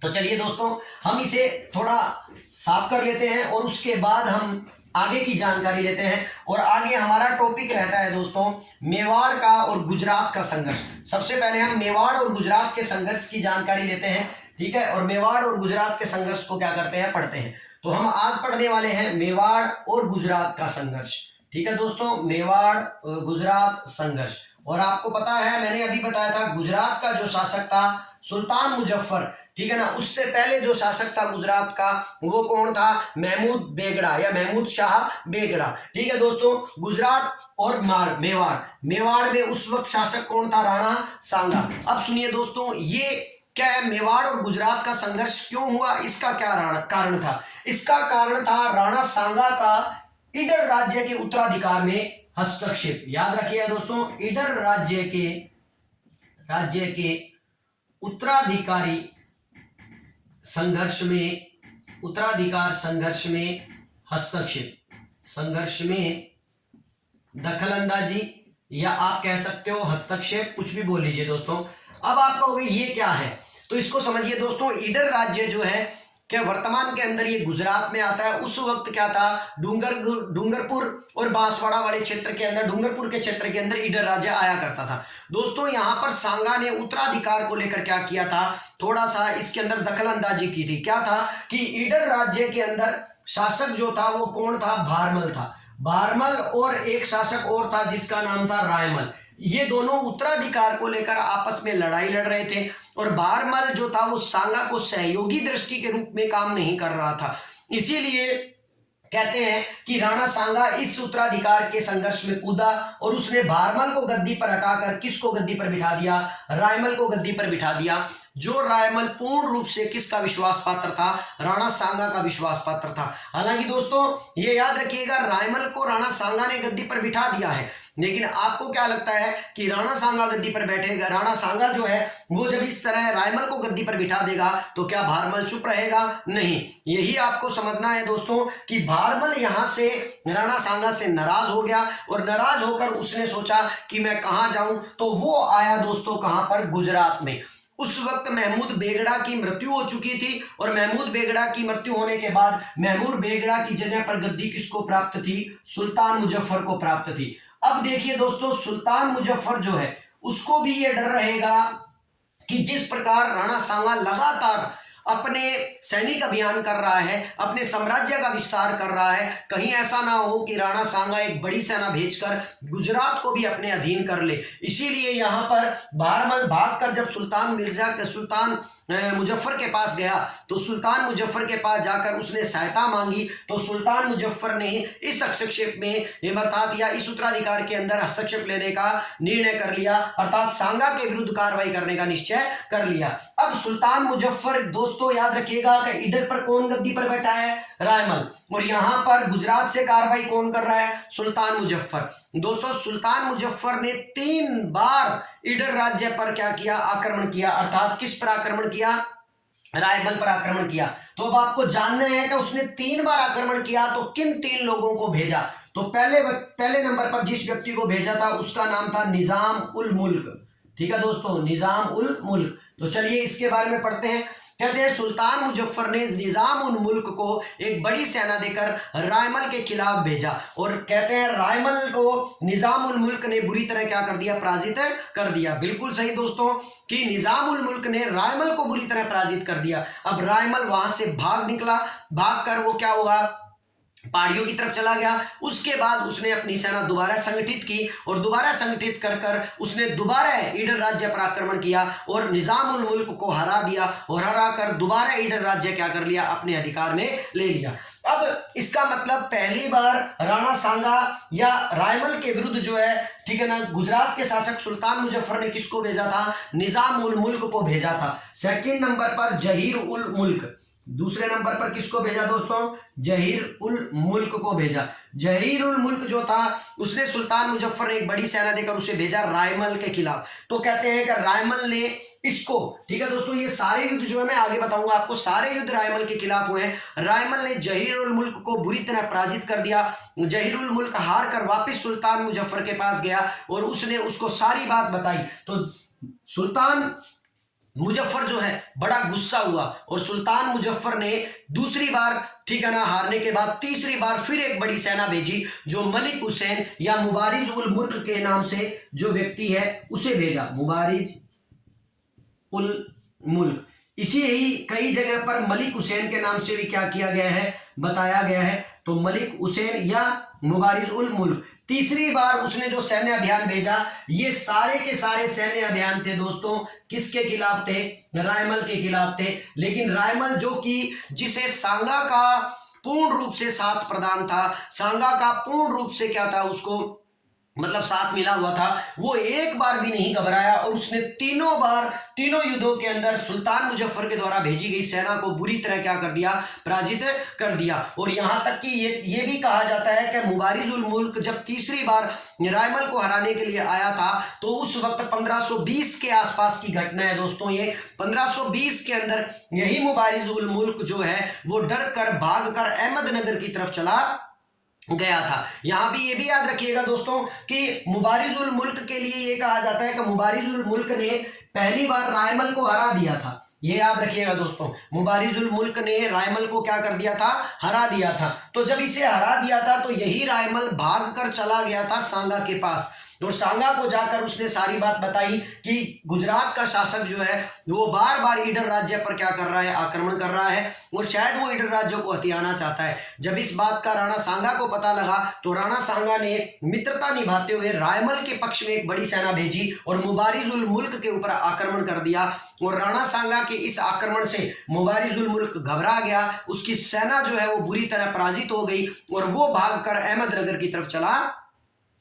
तो चलिए दोस्तों, हम इसे थोड़ा साफ कर लेते हैं और उसके बाद हम आगे की जानकारी लेते हैं। और आगे हमारा टॉपिक रहता है दोस्तों मेवाड़ का और गुजरात का संघर्ष। सबसे पहले हम मेवाड़ और गुजरात के संघर्ष की जानकारी लेते हैं, ठीक है। और मेवाड़ और गुजरात के संघर्ष को क्या करते हैं, पढ़ते हैं। तो हम आज पढ़ने वाले हैं मेवाड़ और गुजरात का संघर्ष, ठीक है दोस्तों, मेवाड़ गुजरात संघर्ष। और आपको पता है मैंने अभी बताया था गुजरात का जो शासक था सुल्तान मुजफ्फर, ठीक है ना। उससे पहले जो शासक था गुजरात का वो कौन था, महमूद बेगड़ा या महमूद शाह बेगड़ा, ठीक है दोस्तों। गुजरात और मेवाड़ में उस वक्त शासक कौन था, राणा सांगा। अब सुनिए दोस्तों, ये क्या है, मेवाड़ और गुजरात का संघर्ष क्यों हुआ, इसका क्या कारण था। इसका कारण था राणा सांगा का ईडर राज्य के उत्तराधिकार में हस्तक्षेप। याद रखिए दोस्तों, ईडर राज्य के उत्तराधिकारी संघर्ष में, उत्तराधिकार संघर्ष में हस्तक्षेप, संघर्ष में दखलंदाजी या आप कह सकते हो हस्तक्षेप, कुछ भी बोल लीजिए दोस्तों। अब आप कहोगे ये क्या है, तो इसको समझिए दोस्तों। ईडर राज्य जो है क्या वर्तमान के अंदर ये गुजरात में आता है। उस वक्त क्या था, डूंगरपुर और बांसवाड़ा वाले क्षेत्र के अंदर, डूंगरपुर के क्षेत्र के अंदर ईडर राज्य आया करता था दोस्तों। यहां पर सांगा ने उत्तराधिकार को लेकर क्या किया था, थोड़ा सा इसके अंदर दखलंदाजी की थी। क्या था कि ईडर राज्य के अंदर शासक जो था वो कौन था, भारमल था। भारमल और एक शासक और था जिसका नाम था रायमल। ये दोनों उत्तराधिकार को लेकर आपस में लड़ाई लड़ रहे थे। और भारमल जो था वो सांगा को सहयोगी दृष्टि के रूप में काम नहीं कर रहा था। इसीलिए कहते हैं कि राणा सांगा इस उत्तराधिकार के संघर्ष में कूदा और उसने भारमल को गद्दी पर हटाकर किसको गद्दी पर बिठा दिया, रायमल को गद्दी पर बिठा दिया। जो रायमल पूर्ण रूप से किसका विश्वास पात्र था, राणा सांगा का विश्वास पात्र था। हालांकि दोस्तों ये याद रखिएगा, रायमल को राणा सांगा ने गद्दी पर बिठा दिया है, लेकिन आपको क्या लगता है कि राणा सांगा गद्दी पर बैठेगा, राणा सांगा जो है वो जब इस तरह रायमल को गद्दी पर बिठा देगा तो क्या भारमल चुप रहेगा, नहीं। यही आपको समझना है दोस्तों कि भारमल यहां से राणा सांगा से नाराज हो गया और नाराज होकर उसने सोचा कि मैं कहां जाऊं, तो वो आया दोस्तों कहां पर, गुजरात में। उस वक्त महमूद बेगड़ा की मृत्यु हो चुकी थी और महमूद बेगड़ा की मृत्यु होने के बाद महमूद बेगड़ा की जगह पर गद्दी किसको प्राप्त थी, सुल्तान मुजफ्फर को प्राप्त थी। अब देखिए दोस्तों, सुल्तान मुजफ्फर जो है उसको भी ये डर रहेगा कि जिस प्रकार राणा सांगा लगातार अपने सैनिक अभियान कर रहा है, अपने साम्राज्य का विस्तार कर रहा है, कहीं ऐसा ना हो कि राणा सांगा एक बड़ी सेना भेजकर गुजरात को भी अपने अधीन कर ले। इसीलिए यहां पर भारमल भागकर जब सुल्तान मुजफ्फर के पास गया तो सुल्तान मुजफ्फर के पास जाकर उसने सहायता मांगी, तो सुल्तान मुजफ्फर ने इस हस्तक्षेप में हिम्मत या इस उत्तराधिकार के अंदर हस्तक्षेप लेने का निर्णय कर लिया, अर्थात सांगा के विरुद्ध कार्रवाई करने का निश्चय कर लिया। अब सुल्तान मुजफ्फर दोस्तों याद रखिएगा कि ईडर पर कौन गद्दी पर बैठा है, रायमल, और यहां पर गुजरात से कार्रवाई कौन कर रहा है, सुल्तान मुजफ्फर। दोस्तों सुल्तान मुजफ्फर ने 3 बार ईडर राज्य पर क्या किया, आक्रमण किया, अर्थात किस पर आक्रमण किया, रायमल पर आक्रमण किया। तो अब आपको जानना है कि उसने 3 बार आक्रमण किया तो किन 3 लोगों को भेजा। तो पहले नंबर पर जिस व्यक्ति को भेजा था उसका नाम था निजाम उल मुल्क, ठीक है दोस्तों, निजाम उल मुल्क। तो चलिए इसके बारे में पढ़ते हैं। कहते हैं सुल्तान मुजफ्फर ने निजाम उल मुल्क को एक बड़ी सेना देकर रायमल के खिलाफ भेजा और कहते हैं रायमल को निजाम उल मुल्क ने बुरी तरह क्या कर दिया, पराजित कर दिया। बिल्कुल सही दोस्तों कि निजाम उल मुल्क ने रायमल को बुरी तरह पराजित कर दिया। अब रायमल वहां से भाग निकला, भागकर वो क्या हुआ, पहाड़ियों की तरफ चला गया। उसके बाद उसने अपनी सेना दोबारा संगठित की और दोबारा संगठित कर कर उसने दोबारा ईडर राज्य पर आक्रमण किया और निजाम उल मुल्क को हरा दिया और हरा कर दोबारा ईडर राज्य क्या कर लिया, अपने अधिकार में ले लिया। अब इसका मतलब पहली बार राणा सांगा या रायमल के विरुद्ध जो है, ठीक है ना, गुजरात के शासक सुल्तान मुजफ्फर ने किसको भेजा था? निजाम उल मुल्क को भेजा था। सेकंड नंबर पर जहीर उल मुल्क, दूसरे नंबर पर किसको भेजा दोस्तों? जहीर उल मुल्क को भेजा। जहीर उल मुल्क जो था उसने सुल्तान मुजफ्फर ने एक बड़ी सेना देकर उसे भेजा रायमल के खिलाफ। तो कहते हैं कि रायमल ने इसको, ठीक है दोस्तों, ये सारे युद्ध जो है मैं आगे बताऊंगा आपको, सारे युद्ध रायमल के खिलाफ हुए हैं। रायमल ने जहीर उल मुल्क को बुरी तरह पराजित कर दिया। जहीर उल मुल्क हार कर वापिस सुल्तान मुजफ्फर के पास गया और उसने उसको सारी बात बताई। तो सुल्तान मुजफ्फर जो है बड़ा गुस्सा हुआ और सुल्तान मुजफ्फर ने दूसरी बार, ठीक है ना, हारने के बाद तीसरी बार फिर एक बड़ी सेना भेजी जो मलिक हुसैन या मुबारिज उल मुल्क के नाम से जो व्यक्ति है उसे भेजा, मुबारिज उल मुल्क। इसी ही कई जगह पर मलिक हुसैन के नाम से भी क्या किया गया है, बताया गया है। तो मलिक हुसैन या मुबारिज उल मुल्क। तीसरी बार उसने जो सैन्य अभियान भेजा, ये सारे के सारे सैन्य अभियान थे दोस्तों किसके खिलाफ थे? रायमल के खिलाफ थे। लेकिन रायमल जो कि जिसे सांगा का पूर्ण रूप से साथ प्रदान था, सांगा का पूर्ण रूप से क्या था, उसको मतलब साथ मिला हुआ था, वो एक बार भी नहीं घबराया और उसने तीनों बार, तीनों युद्धों के अंदर सुल्तान मुजफ्फर के द्वारा भेजी गई सेना को बुरी तरह क्या कर दिया? पराजित कर दिया। और यहां तक कि ये भी कहा जाता है कि मुबारिज उल मुल्क जब तीसरी बार रायमल को हराने के लिए आया था तो उस वक्त 1520 के आसपास की घटना है दोस्तों। ये 1520 के अंदर यही मुबारिज उल मुल्क जो है वो डर कर भाग कर अहमदनगर की तरफ चला गया था। यहां भी ये भी याद रखिएगा दोस्तों कि मुबारिज उल मुल्क के लिए ये कहा जाता है कि मुबारिज उल मुल्क ने पहली बार रायमल को हरा दिया था। ये याद रखिएगा दोस्तों, मुबारिज उल मुल्क ने रायमल को क्या कर दिया था? हरा दिया था। तो जब इसे हरा दिया था तो यही रायमल भाग कर चला गया था सांगा के पास और सांगा को जाकर उसने सारी बात बताई कि गुजरात का शासक जो है वो बार बार ईडर राज्य पर क्या कर रहा है? आक्रमण कर रहा है और शायद वो ईडर राज्य को हथियाना चाहता है। जब इस बात का राणा सांगा को पता लगा तो राणा सांगा ने मित्रता निभाते हुए रायमल के पक्ष में एक बड़ी सेना भेजी और मुबारिज उल मुल्क के ऊपर आक्रमण कर दिया। और राणा सांगा के इस आक्रमण से मुबारिज उल मुल्क घबरा गया, उसकी सेना जो है वो बुरी तरह पराजित हो गई और वो भागकर अहमदनगर की तरफ चला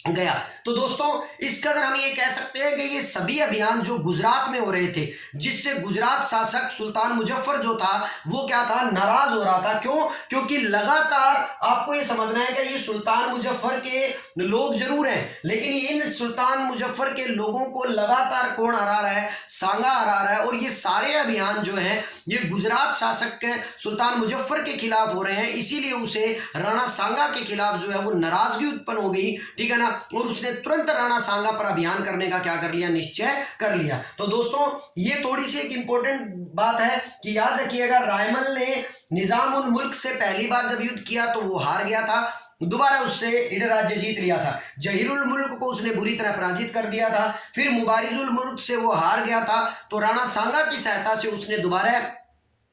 गया। तो दोस्तों इस कदर हम ये कह सकते हैं कि ये सभी अभियान जो गुजरात में हो रहे थे, जिससे गुजरात शासक सुल्तान मुजफ्फर जो था वो क्या था? नाराज हो रहा था। क्यों? क्योंकि लगातार आपको ये समझना है कि ये सुल्तान मुजफ्फर के लोग जरूर हैं, लेकिन इन सुल्तान मुजफ्फर के लोगों को लगातार कौन हरा रहा है? सांगा हरा रहा है। और ये सारे अभियान जो है ये गुजरात शासक के सुल्तान मुजफ्फर के खिलाफ हो रहे हैं, इसीलिए उसे राणा सांगा के खिलाफ जो है वो नाराजगी उत्पन्न हो गई, ठीक है ना, और उसने तुरंत राणा सांगा पर अभियान करने का क्या कर लिया? निश्चय कर लिया। तो दोस्तों ये थोड़ी सी एक इंपॉर्टेंट बात है कि याद रखिएगा, रायमल ने निजाम उल मुल्क से पहली बार जब युद्ध किया तो वो हार गया था, दोबारा उससे ईडर राज्य जीत लिया था। जहीर उल मुल्क को उसने बुरी तरह पराजित कर दिया था, फिर मुबारिज उल मुल्क से वो हार गया था, तो राणा सांगा की सहायता से उसने दोबारा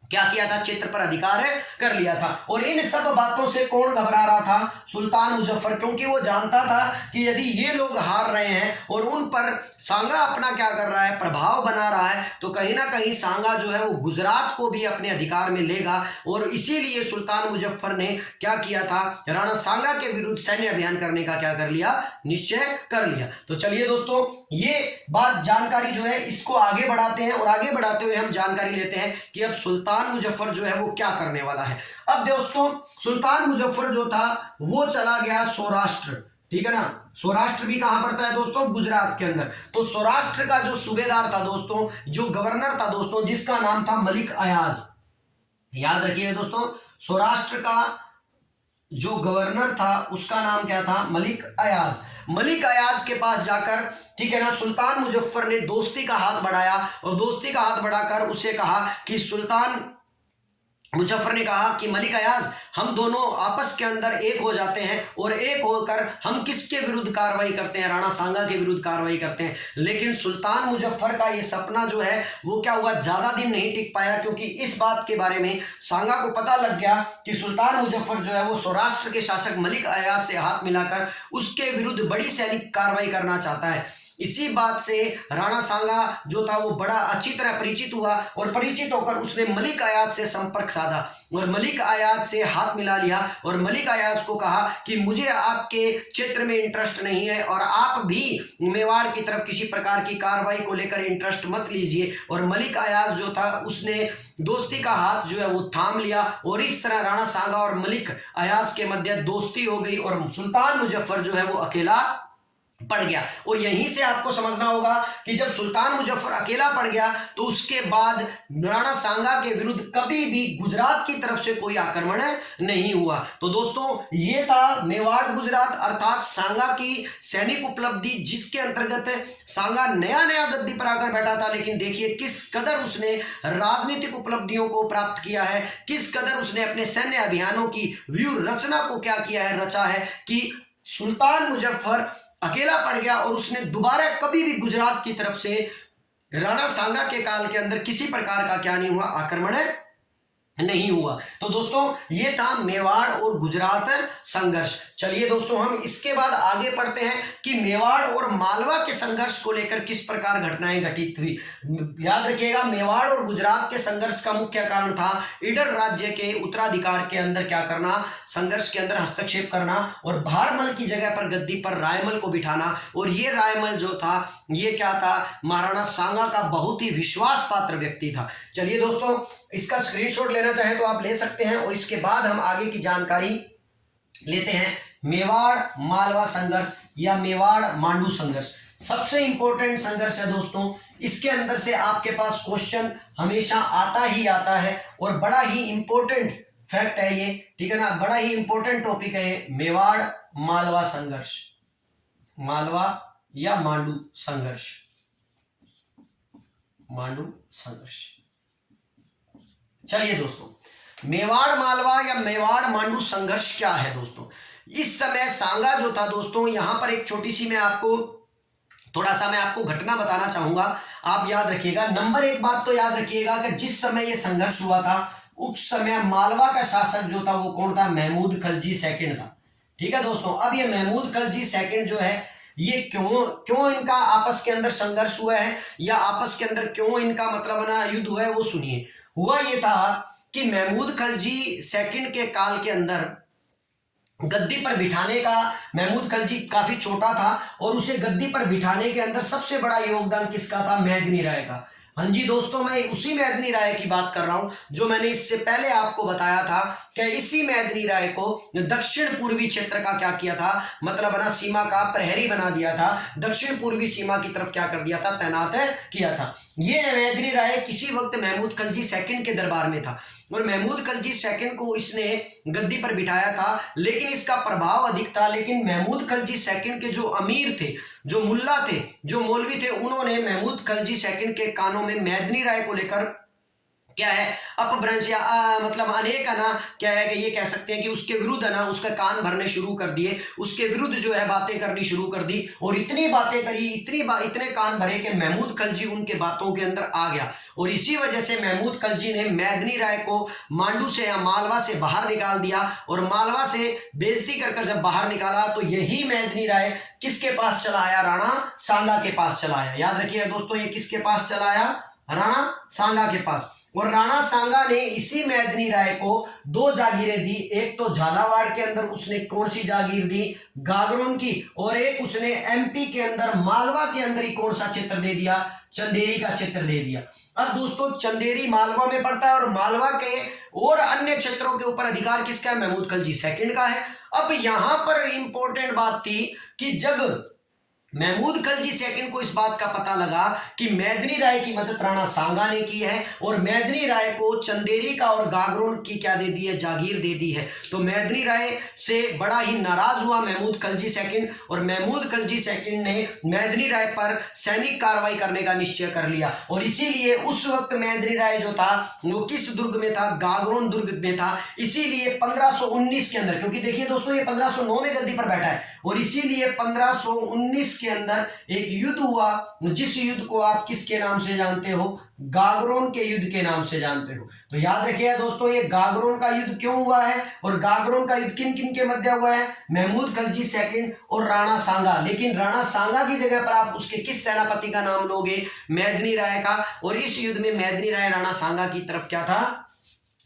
क्या किया था? क्षेत्र पर अधिकार कर लिया था। और इन सब बातों से कौन घबरा रहा था? सुल्तान मुजफ्फर, क्योंकि वो जानता था कि यदि ये लोग हार रहे हैं और उन पर सांगा अपना क्या कर रहा है? प्रभाव बना रहा है, तो कहीं ना कहीं सांगा जो है वो गुजरात को भी अपने अधिकार में लेगा। और इसीलिए सुल्तान मुजफ्फर ने क्या किया था? राणा सांगा के विरुद्ध सैन्य अभियान करने का क्या कर लिया? निश्चय कर लिया। तो चलिए दोस्तों ये बात जानकारी जो है इसको आगे बढ़ाते हैं और आगे बढ़ाते हुए हम जानकारी लेते हैं कि अब सुल्तान मुजफ्फर जो है वो क्या करने वाला है। अब दोस्तों सुल्तान मुजफ्फर जो था वो चला गया सौराष्ट्र, ठीक है ना। सौराष्ट्र भी कहां पड़ता है दोस्तों? गुजरात के अंदर। तो सौराष्ट्र का जो सूबेदार था दोस्तों, जो गवर्नर था दोस्तों, जिसका नाम था मलिक अयाज। याद रखिए दोस्तों, सौराष्ट्र का जो गवर्नर था उसका नाम क्या था? मलिक अयाज। मलिक अयाज के पास जाकर, ठीक है ना, सुल्तान मुजफ्फर ने दोस्ती का हाथ बढ़ाया और दोस्ती का हाथ बढ़ाकर उसे कहा कि सुल्तान मुजफ्फर ने कहा कि मलिक अयाज, हम दोनों आपस के अंदर एक हो जाते हैं और एक होकर हम किसके विरुद्ध कार्रवाई करते हैं? राणा सांगा के विरुद्ध कार्रवाई करते हैं। लेकिन सुल्तान मुजफ्फर का ये सपना जो है वो क्या हुआ? ज्यादा दिन नहीं टिक पाया, क्योंकि इस बात के बारे में सांगा को पता लग गया कि सुल्तान मुजफ्फर जो है वो सौराष्ट्र के शासक मलिक अयाज से हाथ मिलाकर उसके विरुद्ध बड़ी सैनिक कार्रवाई करना चाहता है। इसी बात से राणा सांगा जो था वो बड़ा अच्छी तरह परिचित हुआ और परिचित होकर उसने मलिक अयाज से संपर्क साधा और मलिक अयाज से हाथ मिला लिया और मलिक अयाज को कहा कि मुझे आपके क्षेत्र में इंटरेस्ट नहीं है और आप भी मेवाड़ की तरफ किसी प्रकार की कार्रवाई को लेकर इंटरेस्ट मत लीजिए। और मलिक अयाज जो था उसने दोस्ती का हाथ जो है वो थाम लिया और इस तरह राणा सांगा और मलिक अयाज के मध्य दोस्ती हो गई और सुल्तान मुजफ्फर जो है वो अकेला पड़ गया। और यहीं से आपको समझना होगा कि जब सुल्तान मुजफ्फर अकेला पड़ गया तो उसके बाद राणा सांगा के विरुद्ध कभी भी गुजरात की तरफ से कोई आक्रमण नहीं हुआ। तो दोस्तों ये था मेवाड़ गुजरात अर्थात सांगा की सैनिक उपलब्धि, जिसके अंतर्गत सांगा नया नया गद्दी पर आकर बैठा था, लेकिन देखिए किस कदर उसने राजनीतिक उपलब्धियों को प्राप्त किया है, किस कदर उसने अपने सैन्य अभियानों की व्यूह रचना को क्या किया है, रचा है कि सुल्तान मुजफ्फर अकेला पड़ गया और उसने दोबारा कभी भी गुजरात की तरफ से राणा सांगा के काल के अंदर किसी प्रकार का क्या नहीं हुआ, आक्रमण नहीं हुआ। तो दोस्तों ये था मेवाड़ और गुजरात संघर्ष। चलिए दोस्तों हम इसके बाद आगे पढ़ते हैं कि मेवाड़ और मालवा के संघर्ष को लेकर किस प्रकार घटनाएं घटित हुई। याद रखिएगा मेवाड़ और गुजरात के संघर्ष का मुख्य कारण था ईडर राज्य के उत्तराधिकार के अंदर क्या करना, संघर्ष के अंदर हस्तक्षेप करना और भारमल की जगह पर गद्दी पर रायमल को बिठाना। और ये रायमल जो था ये क्या था, महाराणा सांगा का बहुत ही विश्वास पात्र व्यक्ति था। चलिए दोस्तों इसका स्क्रीनशॉट लेना चाहे तो आप ले सकते हैं और इसके बाद हम आगे की जानकारी लेते हैं। मेवाड़ मालवा संघर्ष या मेवाड़ मांडू संघर्ष सबसे इंपॉर्टेंट संघर्ष है दोस्तों। इसके अंदर से आपके पास क्वेश्चन हमेशा आता ही आता है और बड़ा ही इंपॉर्टेंट फैक्ट है ये, ठीक है ना, बड़ा ही इंपॉर्टेंट टॉपिक है मेवाड़ मालवा संघर्ष, मालवा या मांडू संघर्ष, मांडू संघर्ष। चलिए दोस्तों मेवाड़ मालवा या मेवाड़ मांडू संघर्ष क्या है दोस्तों। इस समय सांगा जो था दोस्तों, यहां पर एक छोटी सी मैं आपको घटना बताना चाहूंगा, आप याद रखिएगा। नंबर एक बात तो याद रखिएगा कि जिस समय यह संघर्ष हुआ था उस समय मालवा का शासक जो था वो कौन था, महमूद खलजी सेकंड था। ठीक है दोस्तों, अब ये महमूद खलजी सेकंड जो है ये क्यों इनका आपस के अंदर संघर्ष हुआ है या आपस के अंदर क्यों इनका मतलब ना युद्ध हुआ है वो सुनिए। हुआ ये था कि महमूद खलजी सेकंड के काल के अंदर गद्दी पर बिठाने का, महमूद खलजी काफी छोटा था और उसे गद्दी पर बिठाने के अंदर सबसे बड़ा योगदान किसका था, मेदिनी राय का। हाँ जी दोस्तों, मैं उसी मेदिनी राय की बात कर रहा हूं जो मैंने इससे पहले आपको बताया था कि इसी मेदिनी राय को दक्षिण पूर्वी क्षेत्र का क्या किया था, मतलब ना सीमा का प्रहरी बना दिया था, दक्षिण पूर्वी सीमा की तरफ क्या कर दिया था, तैनात किया था। ये मेदिनी राय किसी वक्त महमूद खलजी सेकंड के दरबार में था और महमूद खलजी सेकंड को इसने गद्दी पर बिठाया था, लेकिन इसका प्रभाव अधिक था। लेकिन महमूद खलजी सेकंड के जो अमीर थे, जो मुल्ला थे, जो मौलवी थे, उन्होंने महमूद खलजी सेकंड के कानों में मेदिनी राय को लेकर क्या है अपभ्रंश या मतलब अनेक है ना, क्या है कि ये कह सकते हैं कि उसके विरुद्ध है ना उसका कान भरने शुरू कर दिए, उसके विरुद्ध जो है बातें करनी शुरू कर दी और इतनी बातें करी, इतने कान भरे कि महमूद खलजी उनके बातों के अंदर आ गया। और इसी वजह से महमूद खलजी ने मेदिनी राय को मांडू से या मालवा से बाहर निकाल दिया और मालवा से बेइज्जती कर जब बाहर निकाला तो यही मेदिनी राय किसके पास चला आया, राणा सांगा के पास चला आया। याद रखिएगा दोस्तों, ये किसके पास चला आया, राणा सांगा के पास। और राणा सांगा ने इसी मेदिनी राय को दो जागीरें दी, एक तो झालावाड़ के अंदर उसने कौन सी जागीर दी, गागरोन की, और एक उसने एमपी के अंदर मालवा के अंदर ही कौन सा क्षेत्र दे दिया, चंदेरी का क्षेत्र दे दिया। अब दोस्तों चंदेरी मालवा में पड़ता है और मालवा के और अन्य क्षेत्रों के ऊपर अधिकार किसका है, महमूद खलजी सेकंड का है। अब यहां पर इंपॉर्टेंट बात थी कि जब महमूद खलजी सेकंड को इस बात का पता लगा कि मेदिनी राय की मदद राणा सांगा ने की है और मेदिनी राय को चंदेरी का और गागरोन की क्या दे दी है, जागीर दे दी है, तो मेदिनी राय से बड़ा ही नाराज हुआ महमूद खलजी सेकंड और महमूद खलजी सेकंड ने मेदिनी राय पर सैनिक कार्रवाई करने का निश्चय कर लिया। और इसीलिए उस वक्त मेदिनी राय जो था वो किस दुर्ग में था, गागरोन दुर्ग में था। इसीलिए 1519 के अंदर, क्योंकि देखिए दोस्तों ये 1509 में गद्दी पर बैठा है और इसीलिए 1519 के अंदर एक युद्ध हुआ, जिस युद्ध को आप किसके नाम से जानते हो? गागरोन के युद्ध के नाम से जानते हो। तो याद रखिएगा दोस्तों, ये गागरोन का युद्ध क्यों हुआ है और गागरोन का युद्ध किन किन के मध्य हुआ है? महमूद खलजी सेकंड और राणा सांगा। लेकिन राणा सांगा की जगह पर आप उसके किस सेनापति का नाम लोगे? मेदिनी राय का। और इस युद्ध में मेदिनी राय राणा सांगा की तरफ क्या था?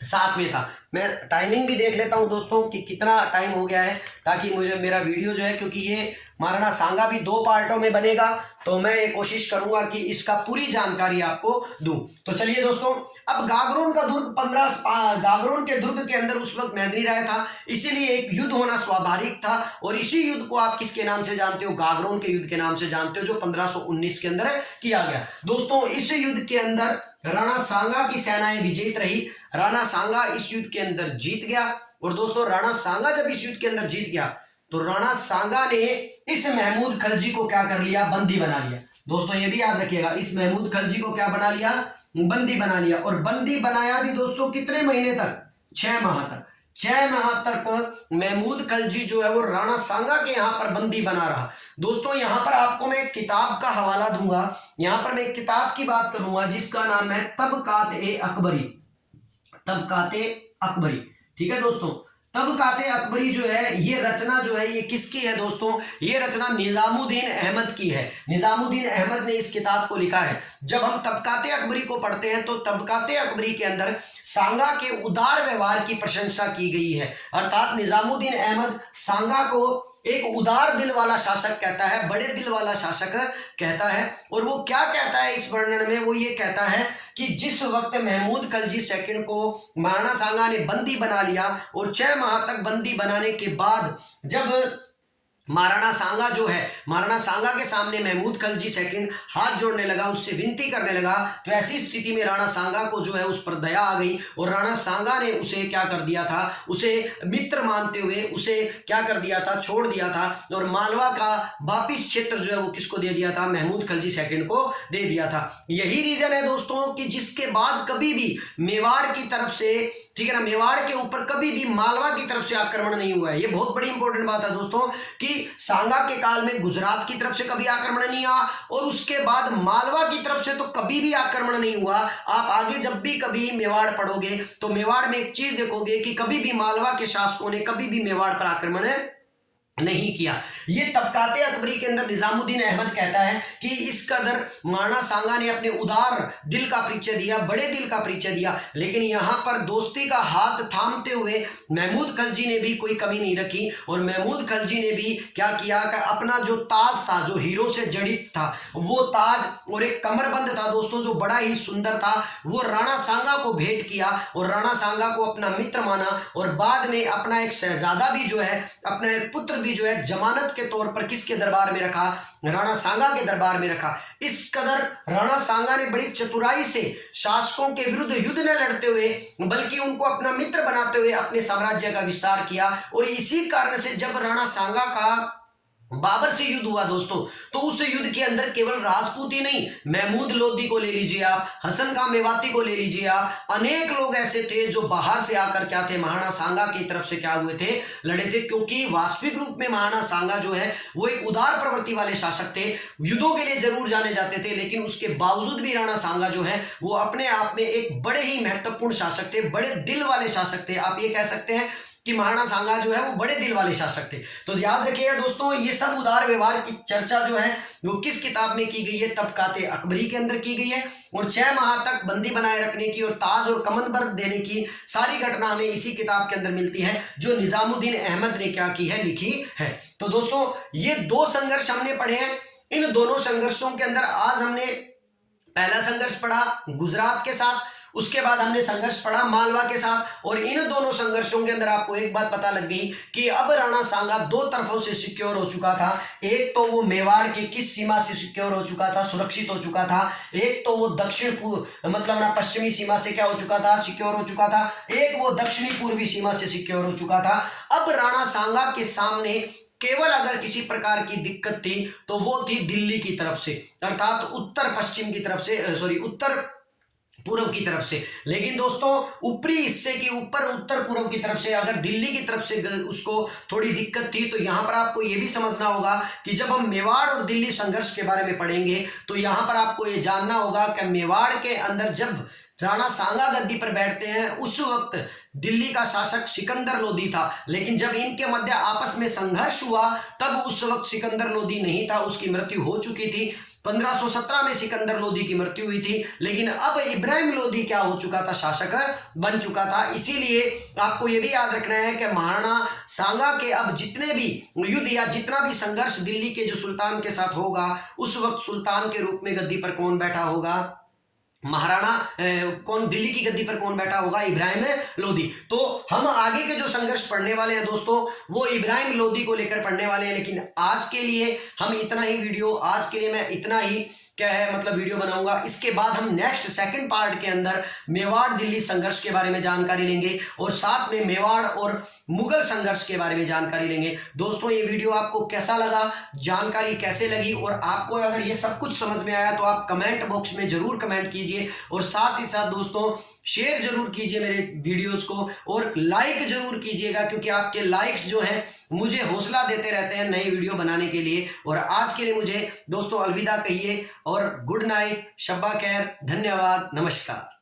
साथ में था। मैं टाइमिंग भी देख लेता हूं दोस्तों कि कितना टाइम हो गया है, ताकि मुझे मेरा वीडियो जो है, क्योंकि ये महाराणा सांगा भी 2 पार्टों में बनेगा, तो मैं ये कोशिश करूंगा कि इसका पूरी जानकारी आपको दूं। तो चलिए दोस्तों, अब गागरोन का दुर्ग गागरोन के दुर्ग के अंदर उस वक्त मेदिनी राय था, इसीलिए एक युद्ध होना स्वाभाविक था। और इसी युद्ध को आप किसके नाम से जानते हो? गागरोन के युद्ध के नाम से जानते हो, जो 1519 के अंदर किया गया। दोस्तों, इस युद्ध के अंदर राणा सांगा की सेनाएं विजेत रही। राणा सांगा इस युद्ध के अंदर जीत गया। और दोस्तों, राणा सांगा जब इस युद्ध के अंदर जीत गया, तो राणा सांगा ने इस महमूद खलजी को क्या कर लिया? बंदी बना लिया। दोस्तों, ये भी याद रखिएगा, इस महमूद खलजी को क्या बना लिया? बंदी बना लिया। और बंदी बनाया भी दोस्तों कितने महीने तक? 6 माह तक। 6 माह तक महमूद खलजी जो है वो राणा सांगा के यहां पर बंदी बना रहा। दोस्तों, यहां पर आपको मैं एक किताब का हवाला दूंगा। यहां पर मैं एक किताब की बात करूंगा जिसका नाम है तबकात-ए-अकबरी। तबकात-ए-अकबरी, ठीक है दोस्तों। तबकात-ए-अकबरी जो है, ये रचना जो है, ये किसकी है दोस्तों? ये रचना निजामुद्दीन अहमद की है। निजामुद्दीन अहमद ने इस किताब को लिखा है। जब हम तबकात-ए-अकबरी को पढ़ते हैं, तो तबकात-ए-अकबरी के अंदर सांगा के उदार व्यवहार की प्रशंसा की गई है। अर्थात निजामुद्दीन अहमद सांगा को एक उदार दिल वाला शासक कहता है, बड़े दिल वाला शासक कहता है। और वो क्या कहता है इस वर्णन में? वो ये कहता है कि जिस वक्त महमूद खलजी सेकंड को महाराणा सांगा ने बंदी बना लिया, और 6 माह तक बंदी बनाने के बाद जब महाराणा सांगा जो है, महाराणा सांगा के सामने महमूद खलजी सेकंड हाथ जोड़ने लगा, उससे विनती करने लगा, तो ऐसी स्थिति में राणा सांगा को जो है उस पर दया आ गई। और राणा सांगा ने उसे क्या कर दिया था? उसे मित्र मानते हुए उसे क्या कर दिया था? छोड़ दिया था। और मालवा का वापिस क्षेत्र जो है वो किसको दे दिया था? महमूद खलजी सेकंड को दे दिया था। यही रीजन है दोस्तों कि जिसके बाद कभी भी मेवाड़ की तरफ से, ठीक है ना, मेवाड़ के ऊपर कभी भी मालवा की तरफ से आक्रमण नहीं हुआ है। ये बहुत बड़ी इंपॉर्टेंट बात है दोस्तों कि सांगा के काल में गुजरात की तरफ से कभी आक्रमण नहीं हुआ, और उसके बाद मालवा की तरफ से तो कभी भी आक्रमण नहीं हुआ। आप आगे जब भी कभी मेवाड़ पढ़ोगे, तो मेवाड़ में एक चीज देखोगे कि कभी भी मालवा के शासकों ने कभी भी मेवाड़ पर आक्रमण नहीं किया। ये तबकात-ए-अकबरी के अंदर निजामुद्दीन अहमद कहता है कि इस कदर महाराणा सांगा ने अपने उदार दिल का परिचय दिया, बड़े दिल का परिचय दिया। लेकिन यहाँ पर दोस्ती का हाथ थामते हुए महमूद खलजी ने भी कोई कमी नहीं रखी। और महमूद खलजी ने भी क्या किया कि अपना जो ताज था, जो हीरो से जड़ित था, वो ताज और एक कमरबंद था दोस्तों, जो बड़ा ही सुंदर था, वो राणा सांगा को भेंट किया। और राणा सांगा को अपना मित्र माना। और बाद में अपना एक शहजादा भी जो है, अपना एक पुत्र भी जो है, जमानत के तौर पर किसके दरबार में रखा? राणा सांगा के दरबार में रखा। इस कदर राणा सांगा ने बड़ी चतुराई से शासकों के विरुद्ध युद्ध न लड़ते हुए, बल्कि उनको अपना मित्र बनाते हुए अपने साम्राज्य का विस्तार किया। और इसी कारण से जब राणा सांगा का बाबर से युद्ध हुआ दोस्तों, तो उस युद्ध के अंदर केवल राजपूत ही नहीं, महमूद लोधी को ले लीजिए आप, हसन खां मेवाती को ले लीजिए आप, अनेक लोग ऐसे थे जो बाहर से आकर क्या थे? महाराणा सांगा की तरफ से क्या हुए थे? लड़े थे। क्योंकि वास्तविक रूप में महाराणा सांगा जो है वो एक उदार प्रवृत्ति वाले शासक थे। युद्धों के लिए जरूर जाने जाते थे, लेकिन उसके बावजूद भी राणा सांगा जो है वो अपने आप में एक बड़े ही महत्वपूर्ण शासक थे, बड़े दिल वाले शासक थे। आप ये कह सकते हैं कि महाराणा सांगा जो है वो बड़े दिल वाले शासक थे। तो याद रखिएगा दोस्तों, ये सब उदार व्यवहार की चर्चा जो है वो किस किताब में की गई है? तबकात-ए-अकबरी के अंदर की गई है। और 6 माह तक बंदी बनाए रखने की और ताज और कमंदबर्ग देने की सारी घटना हमें इसी किताब के अंदर मिलती है, जो निजामुद्दीन अहमद ने क्या की है? लिखी है। तो दोस्तों, ये 2 संघर्ष हमने पढ़े हैं। इन दोनों संघर्षों के अंदर आज हमने पहला संघर्ष पढ़ा गुजरात के साथ, उसके बाद हमने संघर्ष पढ़ा मालवा के साथ। और इन दोनों संघर्षों के अंदर आपको एक बात पता लग गई कि अब राणा सांगा 2 तरफों से सिक्योर हो चुका था। एक तो वो मेवाड़ की किस सीमा से सिक्योर हो चुका था? सुरक्षित हो चुका था। एक तो वो दक्षिण मतलब ना पश्चिमी सीमा से क्या हो चुका था? सिक्योर हो चुका था। एक वो दक्षिणी पूर्वी सीमा से सिक्योर हो चुका था। अब राणा सांगा के सामने केवल अगर किसी प्रकार की दिक्कत थी तो वो थी दिल्ली की तरफ से, अर्थात उत्तर पश्चिम की तरफ से, उत्तर पूर्व की तरफ से। लेकिन दोस्तों ऊपरी हिस्से के ऊपर उत्तर पूर्व की तरफ से अगर दिल्ली की तरफ से उसको थोड़ी दिक्कत थी, तो यहां पर आपको यह भी समझना होगा कि जब हम मेवाड़ और दिल्ली संघर्ष के बारे में पढ़ेंगे तो यहां पर आपको यह जानना होगा कि मेवाड़ के अंदर जब राणा सांगा गद्दी पर बैठते हैं उस वक्त दिल्ली का शासक सिकंदर लोदी था, लेकिन जब इनके मध्य आपस में संघर्ष हुआ तब उस वक्त सिकंदर लोदी नहीं था, उसकी मृत्यु हो चुकी थी। 1517 में सिकंदर लोदी की मृत्यु हुई थी, लेकिन अब इब्राहिम लोदी क्या हो चुका था, शासक बन चुका था। इसीलिए आपको यह भी याद रखना है कि महाराणा सांगा के अब जितने भी युद्ध या जितना भी संघर्ष दिल्ली के जो सुल्तान के साथ होगा, उस वक्त सुल्तान के रूप में गद्दी पर कौन बैठा होगा, महाराणा कौन, दिल्ली की गद्दी पर कौन बैठा होगा, इब्राहिम लोदी। तो हम आगे के जो संघर्ष पढ़ने वाले हैं दोस्तों वो इब्राहिम लोदी को लेकर पढ़ने वाले हैं। लेकिन आज के लिए हम इतना ही वीडियो, आज के लिए मैं इतना ही क्या है मतलब वीडियो बनाऊंगा। इसके बाद हम नेक्स्ट सेकंड पार्ट के अंदर मेवाड़ दिल्ली संघर्ष के बारे में जानकारी लेंगे और साथ में मेवाड़ और मुगल संघर्ष के बारे में जानकारी लेंगे। दोस्तों ये वीडियो आपको कैसा लगा, जानकारी कैसे लगी, और आपको अगर ये सब कुछ समझ में आया तो आप कमेंट बॉक्स में जरूर कमेंट कीजिए, और साथ ही साथ दोस्तों शेयर जरूर कीजिए मेरे वीडियोस को, और लाइक जरूर कीजिएगा, क्योंकि आपके लाइक्स जो हैं मुझे हौसला देते रहते हैं नई वीडियो बनाने के लिए। और आज के लिए मुझे दोस्तों अलविदा कहिए और गुड नाइट, शब्बा खैर, धन्यवाद, नमस्कार।